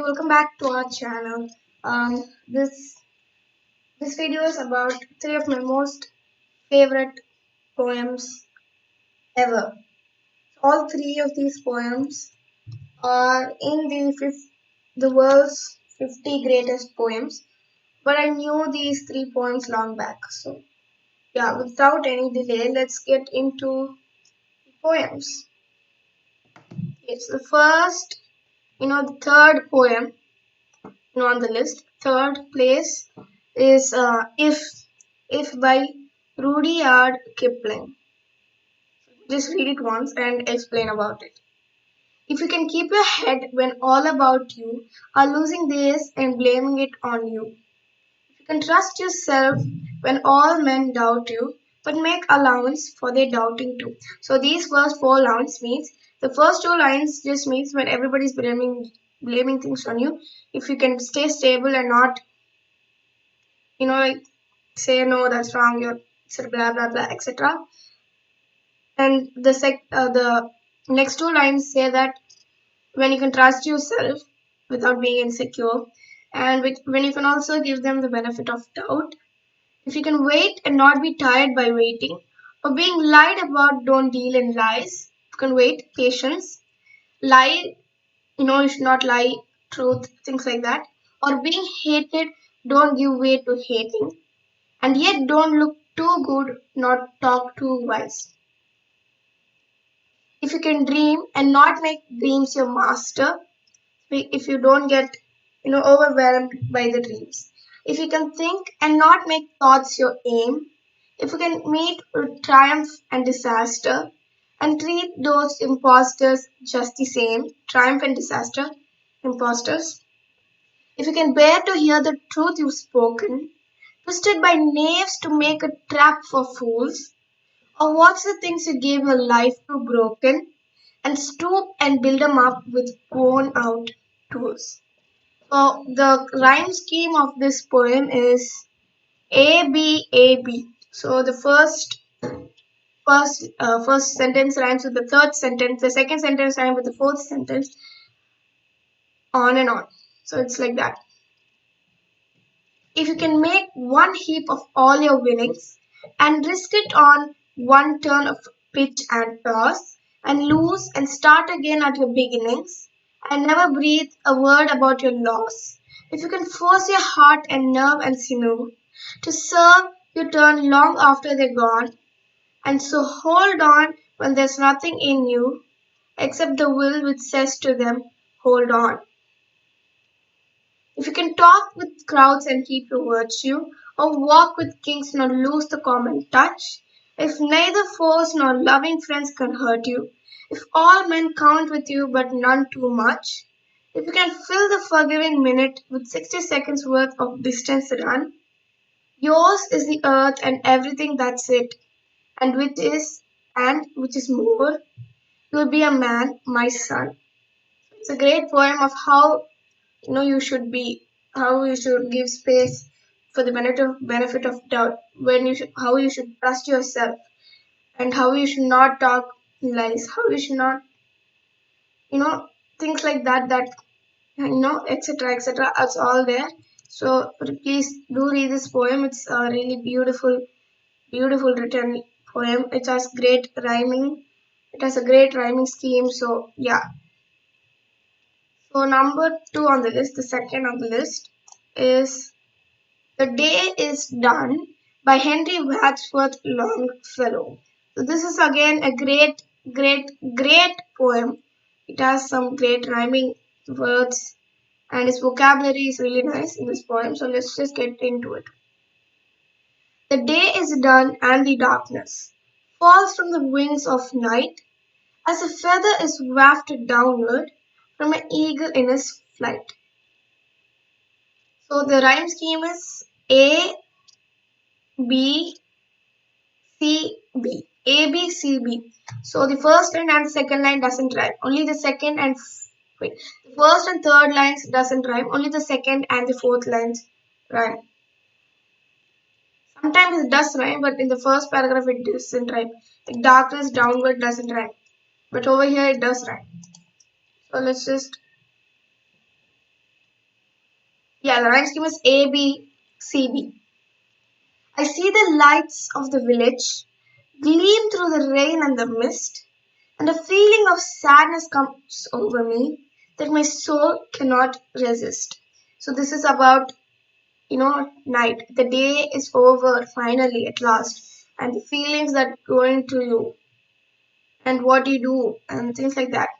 welcome back to our channel. This video is about three of my most favorite poems ever. All three of these poems are in the world's 50 greatest poems, but I knew these three poems long back. So yeah, without any delay, let's get into the poems. It's the first, the third poem on the list. Third place is If by Rudyard Kipling. Just read it once and explain about it. If you can keep your head when all about you are losing theirs and blaming it on you. If you can trust yourself when all men doubt you, but make allowance for their doubting too. So these first four lines means the first two lines just means when everybody's blaming things on you. If you can stay stable and not, like say no, that's wrong, you're blah blah blah, etc. And the next two lines say that when you can trust yourself without being insecure, and when you can also give them the benefit of doubt. If you can wait and not be tired by waiting, or being lied about, don't deal in lies. You can wait, patience, lie, you should not lie, truth, things like that. Or being hated, don't give way to hating. And yet don't look too good, not talk too wise. If you can dream and not make dreams your master, if you don't get overwhelmed by the dreams, if you can think and not make thoughts your aim, if you can meet triumph and disaster and treat those imposters just the same, triumph and disaster, imposters, if you can bear to hear the truth you've spoken, twisted by knaves to make a trap for fools, or watch the things you gave your life to broken and stoop and build them up with worn out tools. So the rhyme scheme of this poem is A B A B. So the first sentence rhymes with the third sentence, the second sentence rhymes with the fourth sentence, on and on. So it's like that. If you can make one heap of all your winnings and risk it on one turn of pitch and toss and lose and start again at your beginnings and never breathe a word about your loss. If you can force your heart and nerve and sinew to serve your turn long after they're gone, and so hold on when there's nothing in you except the will which says to them, hold on. If you can talk with crowds and keep your virtue, or walk with kings nor lose the common touch, if neither foes nor loving friends can hurt you, if all men count with you but none too much, if you can fill the forgiving minute with 60 seconds worth of distance run, yours is the earth and everything that's it, and which is more, you will be a man, my son. It's a great poem of how you should be, how you should give space for the benefit of doubt, how you should trust yourself, and how you should not talk lies, how you should not you know things like that etc etc. It's all there. So please do read this poem. It's a really beautiful written poem. It has great rhyming. It has a great rhyming scheme. So yeah. So number two on the list, the second on the list, is The Day is Done by Henry Wadsworth Longfellow. So this is again a great poem. It has some great rhyming words and its vocabulary is really nice in this poem. So let's just get into it. The day is done and the darkness falls from the wings of night as a feather is wafted downward from an eagle in his flight. So the rhyme scheme is A B C B. A B C B. So the first line and the second line doesn't rhyme. Only the second and the first and third lines doesn't rhyme. Only the second and the fourth lines rhyme. Sometimes it does rhyme, but in the first paragraph it doesn't rhyme. Like darkness downward doesn't rhyme. But over here it does rhyme. So let's just Yeah, the rhyme scheme is A B C B. I see the lights of the village gleam through the rain and the mist, and a feeling of sadness comes over me that my soul cannot resist. So this is about night. The day is over finally at last, and the feelings that go into you and what you do and things like that.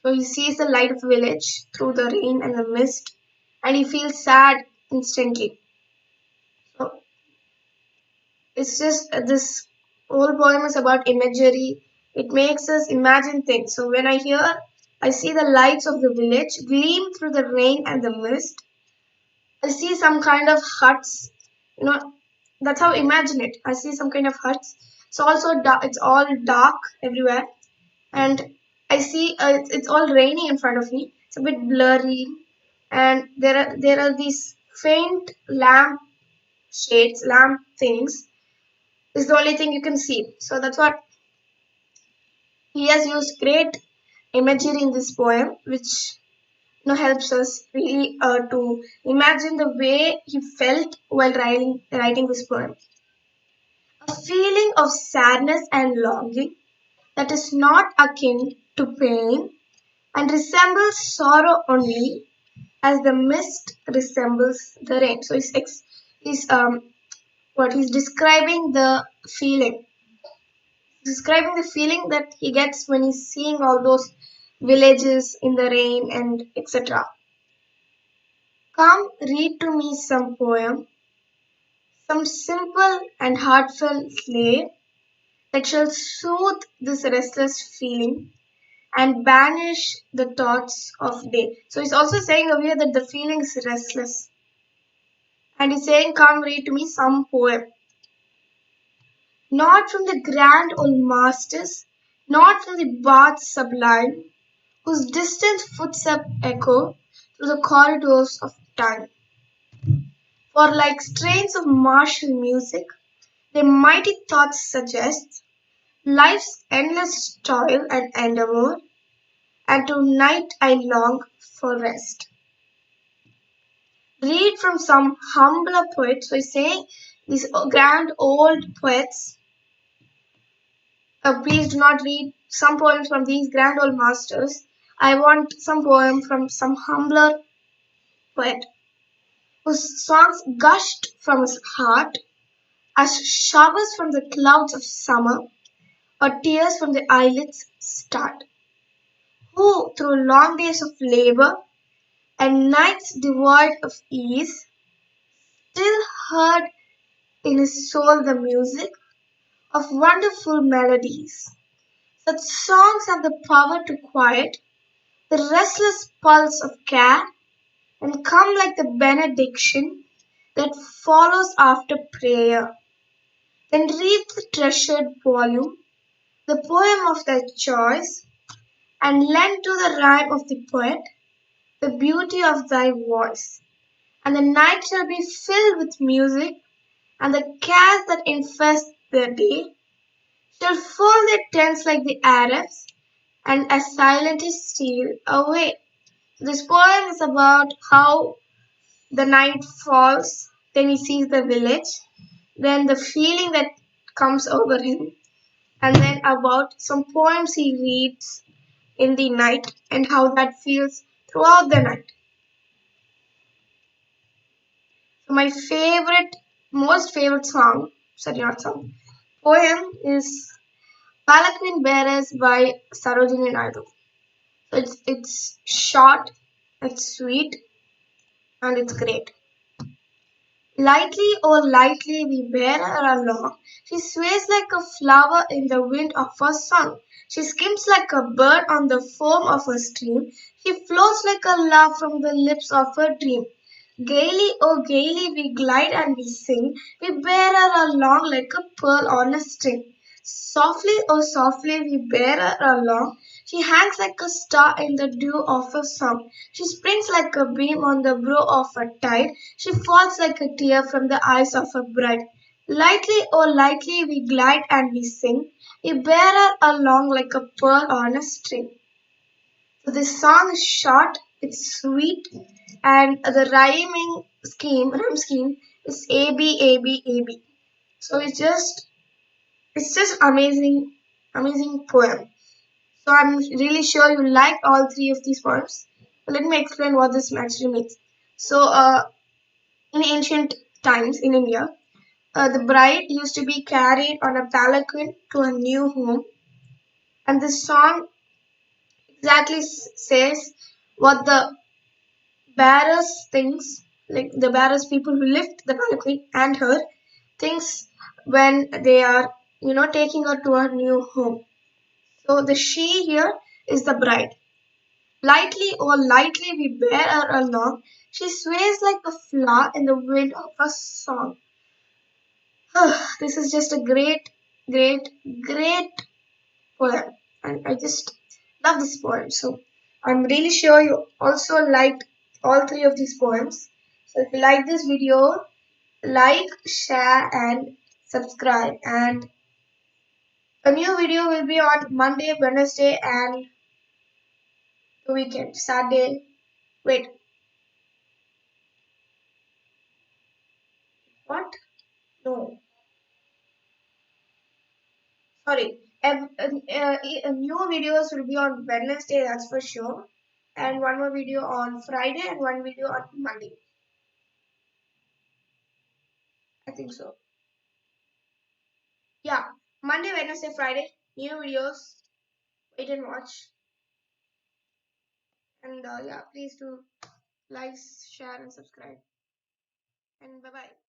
So he sees the light of the village through the rain and the mist, and he feels sad instantly. So it's just this whole poem is about imagery. It makes us imagine things. So when I see the lights of the village gleam through the rain and the mist. I see some kind of huts. You know, that's how I imagine it. I see some kind of huts. It's also dark. It's all dark everywhere, and I see it's all raining in front of me. It's a bit blurry, and there are these faint lamp shades, lamp things. Is the only thing you can see. So that's what he has used great imagery in this poem, which helps us really to imagine the way he felt while writing this poem. A feeling of sadness and longing that is not akin to pain and resembles sorrow only as the mist resembles the rain. So he's what he's describing the feeling that he gets when he's seeing all those villages in the rain and etc. Come read to me some poem, some simple and heartfelt lay that shall soothe this restless feeling and banish the thoughts of day. So he's also saying over here that the feeling is restless. And he's saying, come read to me some poem. Not from the grand old masters, not from the bards sublime, whose distant footsteps echo through the corridors of time. For like strains of martial music, their mighty thoughts suggest life's endless toil and endeavor, and tonight I long for rest. Read from some humbler poet. So he's saying these grand old poets, please do not read some poems from these grand old masters. I want some poem from some humbler poet whose songs gushed from his heart as showers from the clouds of summer or tears from the eyelids start. Who, through long days of labor and nights devoid of ease, still heard in his soul the music of wonderful melodies. Such songs have the power to quiet the restless pulse of care and come like the benediction that follows after prayer. Then read the treasured volume, the poem of thy choice, and lend to the rhyme of the poet the beauty of thy voice. And the night shall be filled with music, and the cares that infest the day shall fold their tents like the Arabs, and as silently steal away. This poem is about how the night falls, then he sees the village, then the feeling that comes over him, and then about some poems he reads in the night and how that feels throughout the night. So my most favorite poem is Palanquin Bearers by Sarojini Naidu. So it's short, it's sweet, and it's great. Lightly, oh lightly we bear her along. She sways like a flower in the wind of her song. She skims like a bird on the foam of a stream. She flows like a laugh from the lips of her dream. Gaily, oh gaily we glide and we sing. We bear her along like a pearl on a string. Softly, oh softly we bear her along. She hangs like a star in the dew of a song. She springs like a beam on the brow of a tide. She falls like a tear from the eyes of a bride. Lightly, oh lightly we glide and we sing. We bear her along like a pearl on a string. So this song is short, it's sweet, and the rhyme scheme is A B A B A B. So it's just amazing poem. So I'm really sure you like all three of these poems. Let me explain what this actually means. So in ancient times in India, the bride used to be carried on a palanquin to a new home, and this song exactly says what the bearers thinks, like the bearers people who lift the palanquin and her thinks when they are taking her to her new home. So the she here is the bride. Lightly, oh lightly we bear her along. She sways like a flower in the wind of a song. This is just a great poem, and I just love this poem. So I'm really sure you also liked all three of these poems. So if you like this video, like, share, and subscribe. And a new video will be on Monday, Wednesday, and the weekend, Saturday. Wait, what? No, sorry. New videos will be on Wednesday, that's for sure. And one more video on Friday and one video on Monday. I think so. Yeah, Monday, Wednesday, Friday, new videos. Wait and watch. And yeah, please do like, share, and subscribe. And bye bye.